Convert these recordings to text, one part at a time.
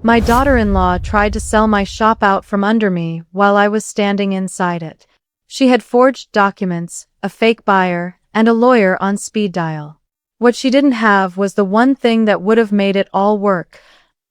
My daughter-in-law tried to sell my shop out from under me while I was standing inside it. She had forged documents, a fake buyer, and a lawyer on speed dial. What she didn't have was the one thing that would have made it all work: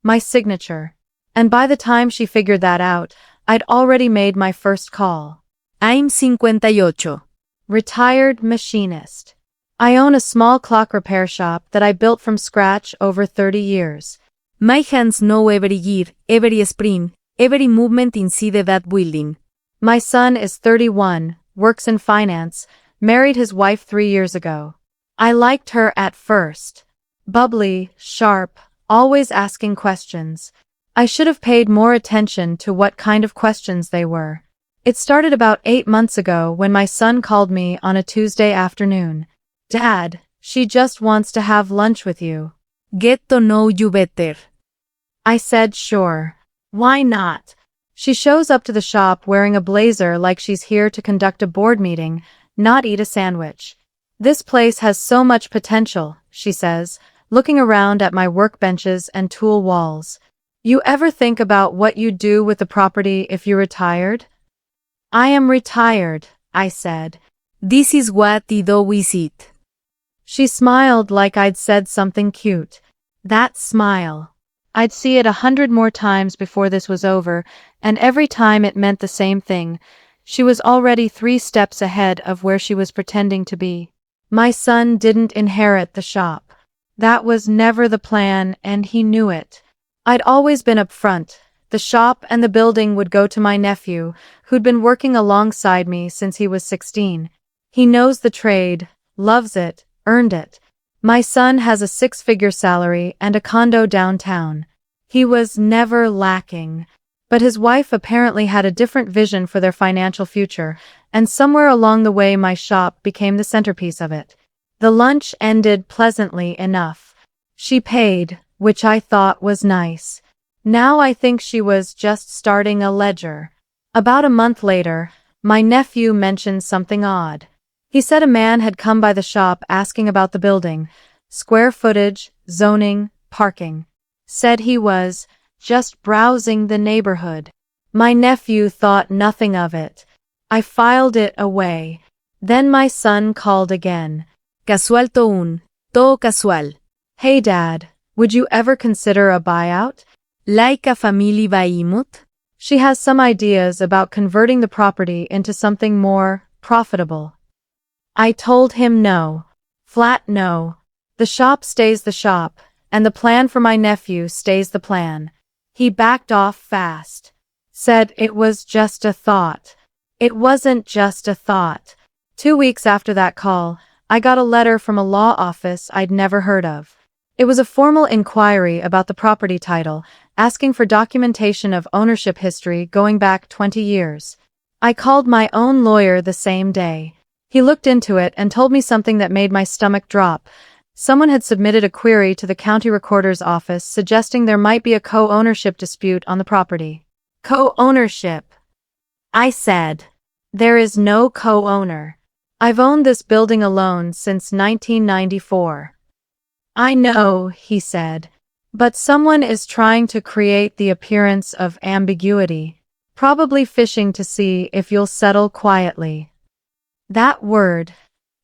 my signature. And by the time she figured that out, I'd already made my first call. I'm 58. Retired machinist. I own a small clock repair shop that I built from scratch over 30 years. My hands know every gear, every spring, every movement inside that building. My son is 31, works in finance, married his wife 3 years ago. I liked her at first. Bubbly, sharp, always asking questions. I should have paid more attention to what kind of questions they were. It started about 8 months ago when my son called me on a Tuesday afternoon. "Dad, she just wants to have lunch with you." Get to know you better. I said sure. Why not? She shows up to the shop wearing a blazer like she's here to conduct a board meeting, not eat a sandwich. "This place has so much potential," she says, looking around at my workbenches and tool walls. "You ever think about what you'd do with the property if you retired?" "I am retired," I said. This is what I do with it. She smiled like I'd said something cute. That smile. I'd see it 100 more times before this was over, and every time it meant the same thing. She was already 3 steps ahead of where she was pretending to be. My son didn't inherit the shop. That was never the plan, and he knew it. I'd always been upfront. The shop and the building would go to my nephew, who'd been working alongside me since he was 16. He knows the trade, loves it, earned it. My son has a 6-figure salary and a condo downtown. He was never lacking. But his wife apparently had a different vision for their financial future, and somewhere along the way my shop became the centerpiece of it. The lunch ended pleasantly enough. She paid, which I thought was nice. Now I think she was just starting a ledger. About a month later, my nephew mentioned something odd. He said a man had come by the shop asking about the building, square footage, zoning, parking. Said he was just browsing the neighborhood. My nephew thought nothing of it. I filed it away. Then my son called again. Casual todo casual. "Hey Dad, would you ever consider a buyout?" Like a family buyout? She has some ideas about converting the property into something more profitable. I told him no. Flat no. The shop stays the shop, and the plan for my nephew stays the plan. He backed off fast. Said it was just a thought. It wasn't just a thought. 2 weeks after that call, I got a letter from a law office I'd never heard of. It was a formal inquiry about the property title, asking for documentation of ownership history going back 20 years. I called my own lawyer the same day. He looked into it and told me something that made my stomach drop. Someone had submitted a query to the county recorder's office suggesting there might be a co-ownership dispute on the property. Co-ownership? I said. There is no co-owner. I've owned this building alone since 1994. I know, he said. But someone is trying to create the appearance of ambiguity, probably fishing to see if you'll settle quietly. That word,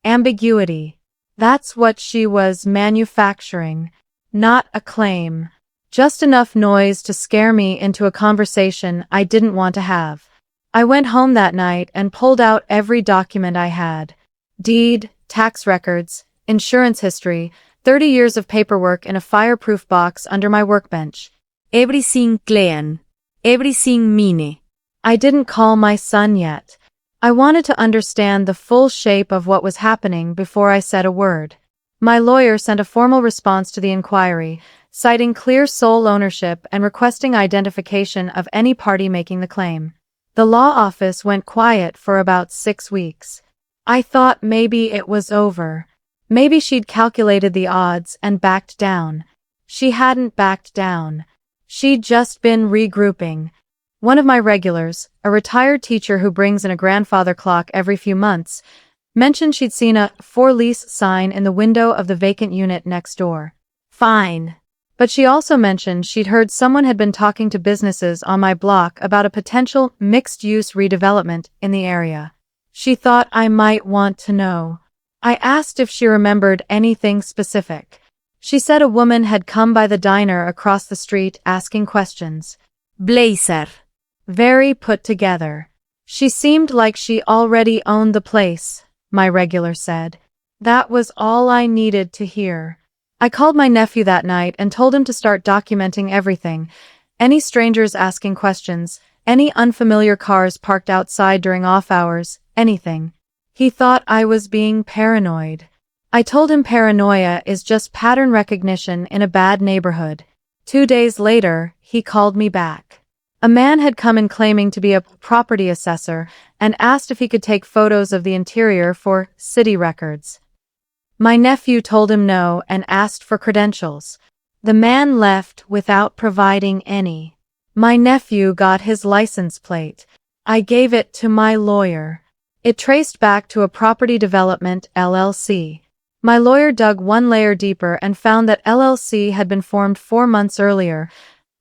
ambiguity, that's what she was manufacturing, not a claim. Just enough noise to scare me into a conversation I didn't want to have. I went home that night and pulled out every document I had. Deed, tax records, insurance history, 30 years of paperwork in a fireproof box under my workbench. Everything clean. Everything mine. I didn't call my son yet. I wanted to understand the full shape of what was happening before I said a word. My lawyer sent a formal response to the inquiry, citing clear sole ownership and requesting identification of any party making the claim. The law office went quiet for about 6 weeks. I thought maybe it was over. Maybe she'd calculated the odds and backed down. She hadn't backed down. She'd just been regrouping. One of my regulars, a retired teacher who brings in a grandfather clock every few months, mentioned she'd seen a "for lease" sign in the window of the vacant unit next door. Fine. But she also mentioned she'd heard someone had been talking to businesses on my block about a potential mixed-use redevelopment in the area. She thought I might want to know. I asked if she remembered anything specific. She said a woman had come by the diner across the street asking questions. Blazer. Very put together. She seemed like she already owned the place, my regular said. That was all I needed to hear. I called my nephew that night and told him to start documenting everything. Any strangers asking questions, any unfamiliar cars parked outside during off hours, anything. He thought I was being paranoid. I told him paranoia is just pattern recognition in a bad neighborhood. 2 days later, he called me back. A man had come in claiming to be a property assessor and asked if he could take photos of the interior for city records. My nephew told him no and asked for credentials. The man left without providing any. My nephew got his license plate. I gave it to my lawyer. It traced back to a property development LLC. My lawyer dug one layer deeper and found that LLC had been formed 4 months earlier,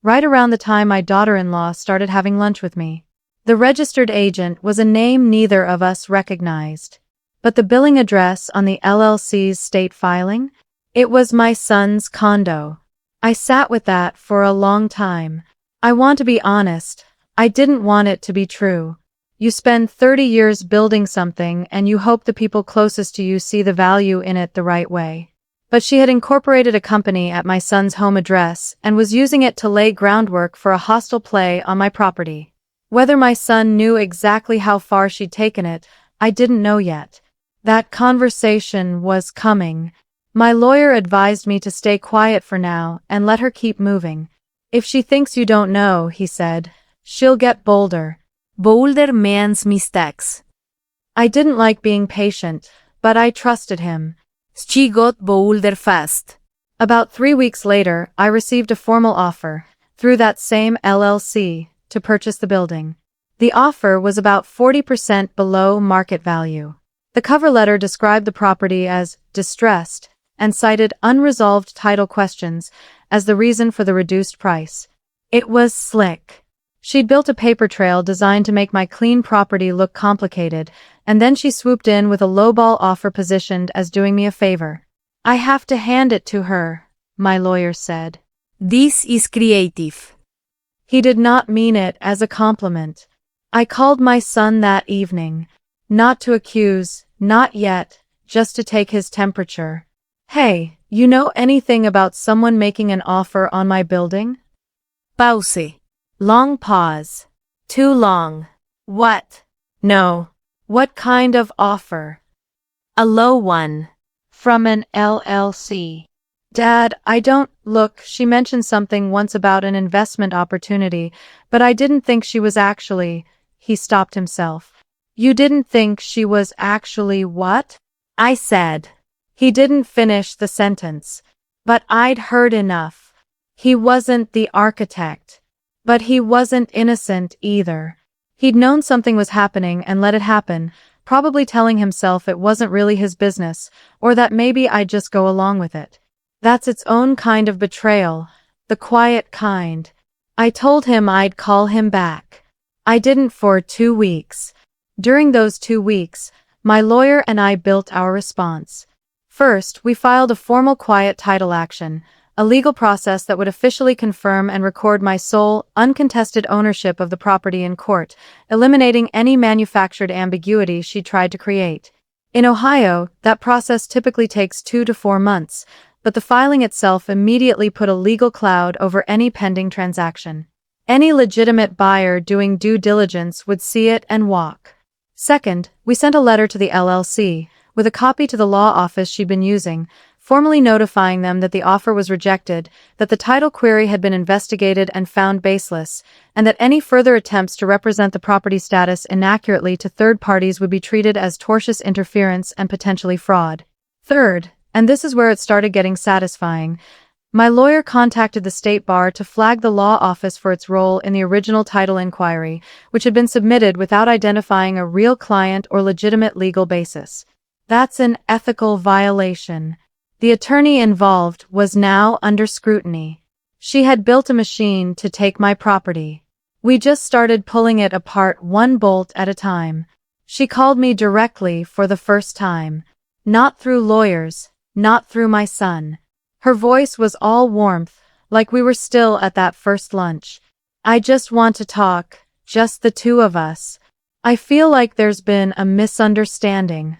right around the time my daughter-in-law started having lunch with me. The registered agent was a name neither of us recognized. But the billing address on the LLC's state filing? It was my son's condo. I sat with that for a long time. I want to be honest, I didn't want it to be true. You spend 30 years building something and you hope the people closest to you see the value in it the right way. But she had incorporated a company at my son's home address and was using it to lay groundwork for a hostile play on my property. Whether my son knew exactly how far she'd taken it, I didn't know yet. That conversation was coming. My lawyer advised me to stay quiet for now and let her keep moving. If she thinks you don't know, he said, she'll get bolder. Bolder means mistakes. I didn't like being patient, but I trusted him. She got bolder fast. About 3 weeks later, I received a formal offer, through that same LLC, to purchase the building. The offer was about 40% below market value. The cover letter described the property as distressed and cited unresolved title questions as the reason for the reduced price. It was slick. She'd built a paper trail designed to make my clean property look complicated, and then she swooped in with a lowball offer positioned as doing me a favor. I have to hand it to her, my lawyer said. This is creative. He did not mean it as a compliment. I called my son that evening. Not to accuse, not yet, just to take his temperature. Hey, you know anything about someone making an offer on my building? Pause. Long pause. Too long. What? No. What kind of offer? A low one. From an LLC. Dad, look, she mentioned something once about an investment opportunity, but I didn't think she was actually, he stopped himself. You didn't think she was actually what? I said. He didn't finish the sentence. But I'd heard enough. He wasn't the architect. But he wasn't innocent either. He'd known something was happening and let it happen, probably telling himself it wasn't really his business, or that maybe I'd just go along with it. That's its own kind of betrayal, the quiet kind. I told him I'd call him back. I didn't for 2 weeks. During those 2 weeks, my lawyer and I built our response. First, we filed a formal quiet title action, a legal process that would officially confirm and record my sole, uncontested ownership of the property in court, eliminating any manufactured ambiguity she tried to create. In Ohio, that process typically takes 2 to 4 months, but the filing itself immediately put a legal cloud over any pending transaction. Any legitimate buyer doing due diligence would see it and walk. Second, we sent a letter to the LLC, with a copy to the law office she'd been using, formally notifying them that the offer was rejected, that the title query had been investigated and found baseless, and that any further attempts to represent the property status inaccurately to third parties would be treated as tortious interference and potentially fraud. Third, and this is where it started getting satisfying, my lawyer contacted the state bar to flag the law office for its role in the original title inquiry, which had been submitted without identifying a real client or legitimate legal basis. That's an ethical violation. The attorney involved was now under scrutiny. She had built a machine to take my property. We just started pulling it apart one bolt at a time. She called me directly for the first time. Not through lawyers, not through my son. Her voice was all warmth, like we were still at that first lunch. I just want to talk, just the two of us. I feel like there's been a misunderstanding.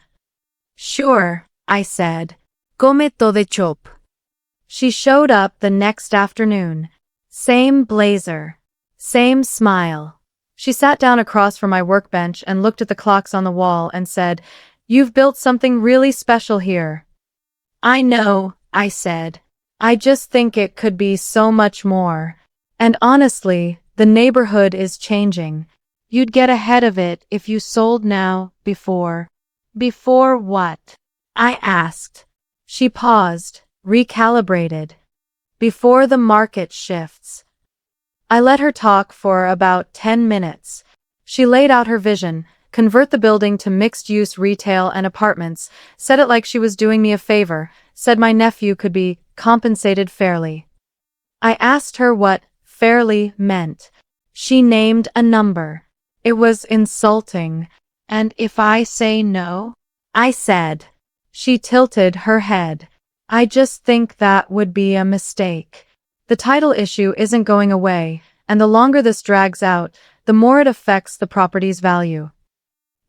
Sure, I said. Come todo chop. She showed up the next afternoon. Same blazer. Same smile. She sat down across from my workbench and looked at the clocks on the wall and said, "You've built something really special here." "I know," I said. "I just think it could be so much more. And honestly, the neighborhood is changing. You'd get ahead of it if you sold now, before." "Before what?" I asked. She paused, recalibrated. "Before the market shifts." I let her talk for about 10 minutes. She laid out her vision: convert the building to mixed-use retail and apartments, said it like she was doing me a favor, said my nephew could be compensated fairly. I asked her what fairly meant. She named a number. It was insulting. "And if I say no?" I said. She tilted her head. "I just think that would be a mistake. The title issue isn't going away, and the longer this drags out, the more it affects the property's value."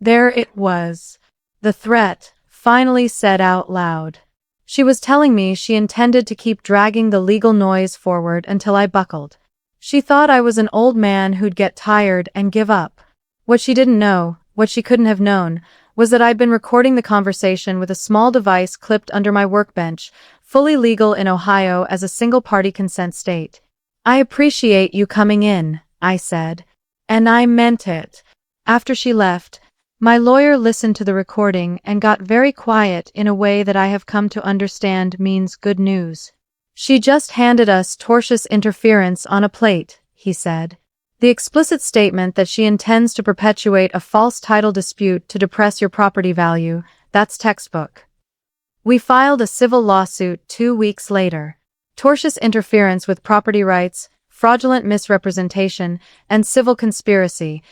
There it was. The threat, finally said out loud. She was telling me she intended to keep dragging the legal noise forward until I buckled. She thought I was an old man who'd get tired and give up. What she didn't know, what she couldn't have known, was that I'd been recording the conversation with a small device clipped under my workbench, fully legal in Ohio as a single-party consent state. "I appreciate you coming in," I said. And I meant it. After she left, my lawyer listened to the recording and got very quiet in a way that I have come to understand means good news. "She just handed us tortious interference on a plate," he said. "The explicit statement that she intends to perpetuate a false title dispute to depress your property value, that's textbook." We filed a civil lawsuit 2 weeks later. Tortious interference with property rights, fraudulent misrepresentation, and civil conspiracy,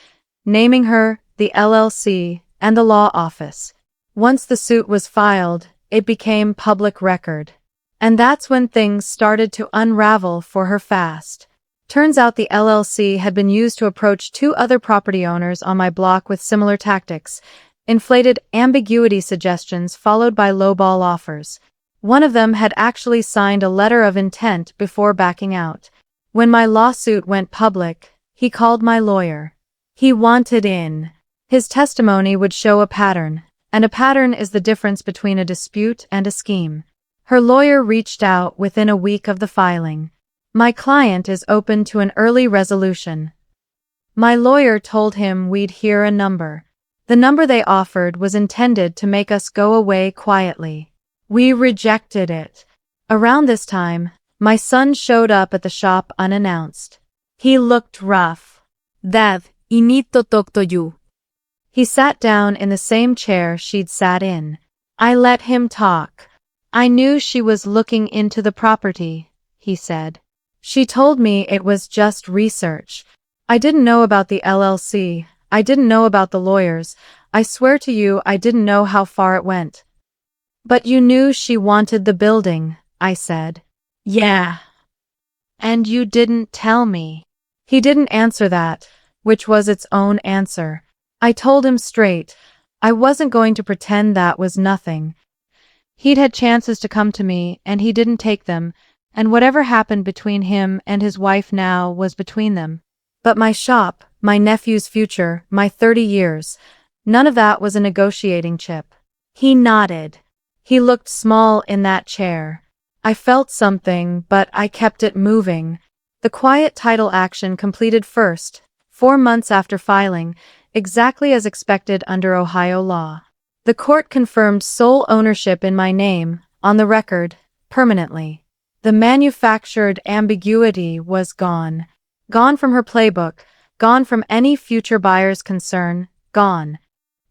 naming her, the LLC, and the law office. Once the suit was filed, it became public record. And that's when things started to unravel for her fast. Turns out the LLC had been used to approach 2 other property owners on my block with similar tactics: inflated ambiguity suggestions followed by lowball offers. One of them had actually signed a letter of intent before backing out. When my lawsuit went public, he called my lawyer. He wanted in. His testimony would show a pattern, and a pattern is the difference between a dispute and a scheme. Her lawyer reached out within a week of the filing. "My client is open to an early resolution." My lawyer told him we'd hear a number. The number they offered was intended to make us go away quietly. We rejected it. Around this time, my son showed up at the shop unannounced. He looked rough. "Dad, I need to talk to you." He sat down in the same chair she'd sat in. I let him talk. "I knew she was looking into the property," he said. "She told me it was just research. I didn't know about the LLC. I didn't know about the lawyers. I swear to you I didn't know how far it went." "But you knew she wanted the building," I said. "Yeah. And you didn't tell me." He didn't answer that, which was its own answer. I told him straight. I wasn't going to pretend that was nothing. He'd had chances to come to me, and he didn't take them, and whatever happened between him and his wife now was between them. But my shop, my nephew's future, my 30 years, none of that was a negotiating chip. He nodded. He looked small in that chair. I felt something, but I kept it moving. The quiet title action completed first, 4 months after filing, exactly as expected under Ohio law. The court confirmed sole ownership in my name, on the record, permanently. The manufactured ambiguity was gone. Gone from her playbook, gone from any future buyer's concern, gone.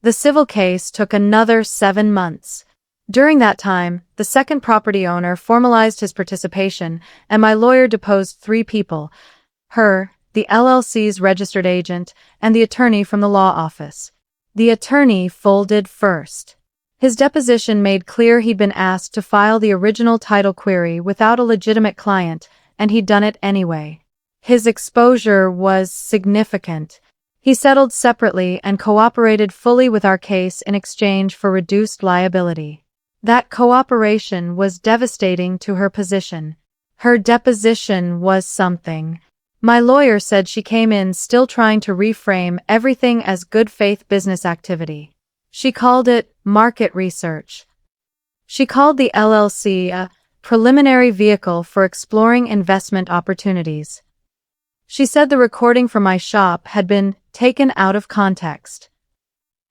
The civil case took another 7 months. During that time, the second property owner formalized his participation, and my lawyer deposed 3 people: her, the LLC's registered agent, and the attorney from the law office. The attorney folded first. His deposition made clear he'd been asked to file the original title query without a legitimate client, and he'd done it anyway. His exposure was significant. He settled separately and cooperated fully with our case in exchange for reduced liability. That cooperation was devastating to her position. Her deposition was something. My lawyer said she came in still trying to reframe everything as good faith business activity. She called it market research. She called the LLC a preliminary vehicle for exploring investment opportunities. She said the recording from my shop had been taken out of context.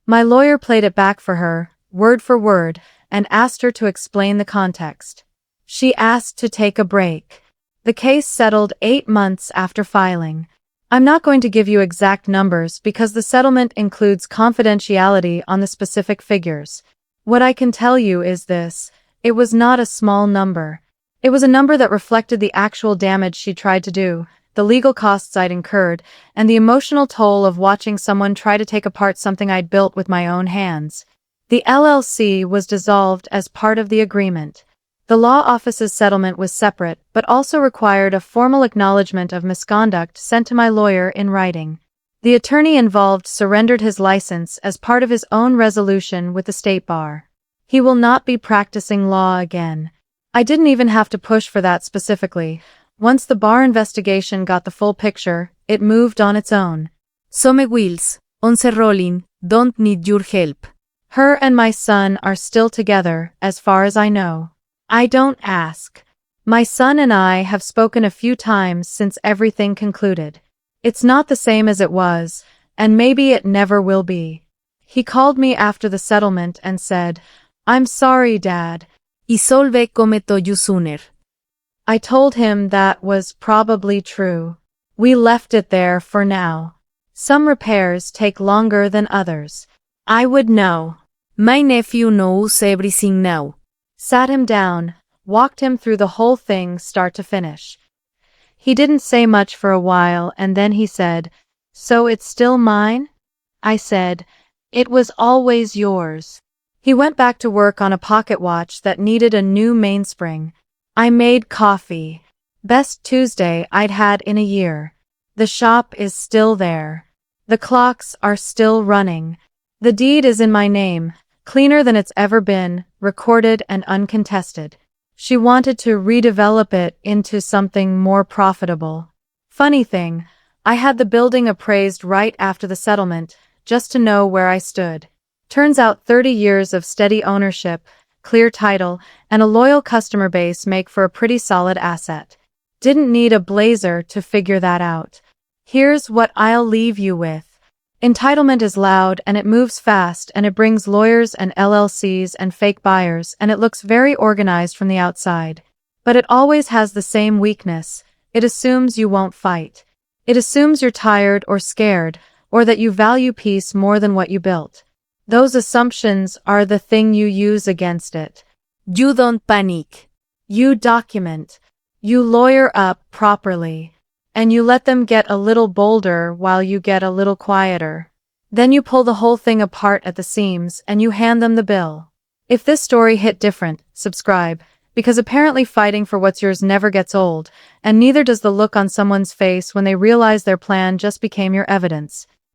My lawyer played it back for her, word for word, and asked her to explain the context. She asked to take a break. The case settled 8 months after filing. I'm not going to give you exact numbers because the settlement includes confidentiality on the specific figures. What I can tell you is this: it was not a small number. It was a number that reflected the actual damage she tried to do, the legal costs I'd incurred, and the emotional toll of watching someone try to take apart something I'd built with my own hands. The LLC was dissolved as part of the agreement. The law office's settlement was separate, but also required a formal acknowledgement of misconduct sent to my lawyer in writing. The attorney involved surrendered his license as part of his own resolution with the state bar. He will not be practicing law again. I didn't even have to push for that specifically. Once the bar investigation got the full picture, it moved on its own. Some wheels, once rolling, don't need your help. Her and my son are still together, as far as I know. I don't ask. My son and I have spoken a few times since everything concluded. It's not the same as it was, and maybe it never will be. He called me after the settlement and said, "I'm sorry, Dad. Isolve come to you sooner." I told him that was probably true. We left it there for now. Some repairs take longer than others. I would know. My nephew knows everything now. Sat him down, walked him through the whole thing start to finish. He didn't say much for a while and then he said, "So it's still mine?" I said, "It was always yours." He went back to work on a pocket watch that needed a new mainspring. I made coffee. Best Tuesday I'd had in a year. The shop is still there. The clocks are still running. The deed is in my name, cleaner than it's ever been, recorded and uncontested. She wanted to redevelop it into something more profitable. Funny thing, I had the building appraised right after the settlement, just to know where I stood. Turns out 30 years of steady ownership, clear title, and a loyal customer base make for a pretty solid asset. Didn't need a blazer to figure that out. Here's what I'll leave you with. Entitlement is loud and it moves fast and it brings lawyers and LLCs and fake buyers and it looks very organized from the outside. But it always has the same weakness. It assumes you won't fight. It assumes you're tired or scared, or that you value peace more than what you built. Those assumptions are the thing you use against it. You don't panic. You document. You lawyer up properly. And you let them get a little bolder while you get a little quieter. Then you pull the whole thing apart at the seams and you hand them the bill. If this story hit different, subscribe, because apparently fighting for what's yours never gets old, and neither does the look on someone's face when they realize their plan just became your evidence.